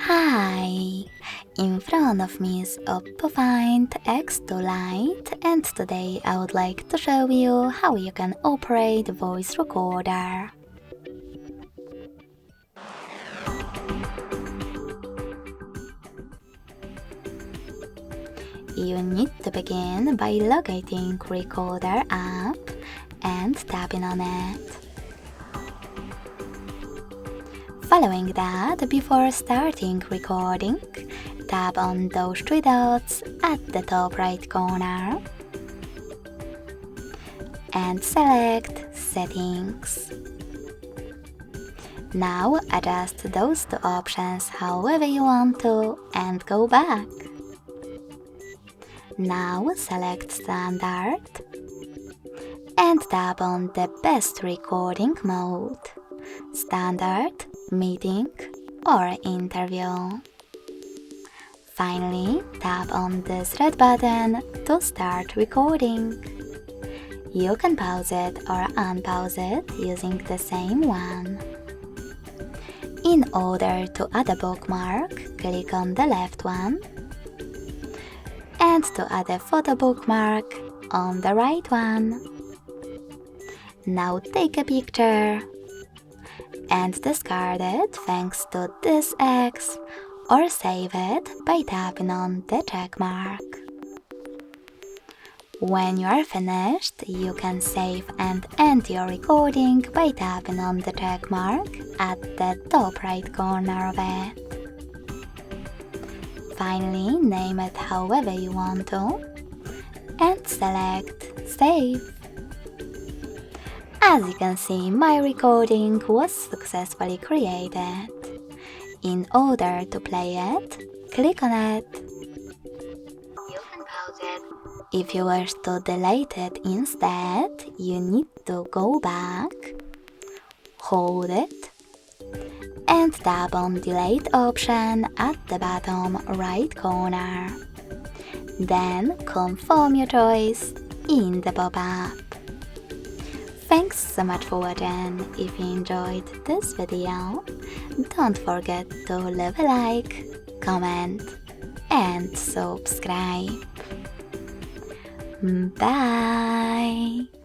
Hi! In front of me is OPPO Find X2 Lite, and today I would like to show you how you can operate the voice recorder. You need to begin by locating Recorder app and tapping on it. Following that, before starting recording, tap on those three dots at the top right corner and select Settings. Now adjust those two options however you want to and go back. Now select Standard and tap on the best recording mode, Standard, Meeting or Interview. Finally, tap on this red button to start recording. You can pause it or unpause it using the same one. In order to add a bookmark, click on the left one, and to add a photo bookmark, on the right one. Now take a picture and discard it thanks to this X, or save it by tapping on the check mark. When you are finished, you can save and end your recording by tapping on the check mark at the top right corner of it. Finally, name it however you want to and select Save. As you can see, my recording was successfully created. In order to play it, click on it. You can pause it. If you wish to delete it instead, you need to go back, hold it, and tap on Delete option at the bottom right corner. Then confirm your choice in the pop-up. Thanks so much for watching. If you enjoyed this video, don't forget to leave a like, comment and subscribe. Bye!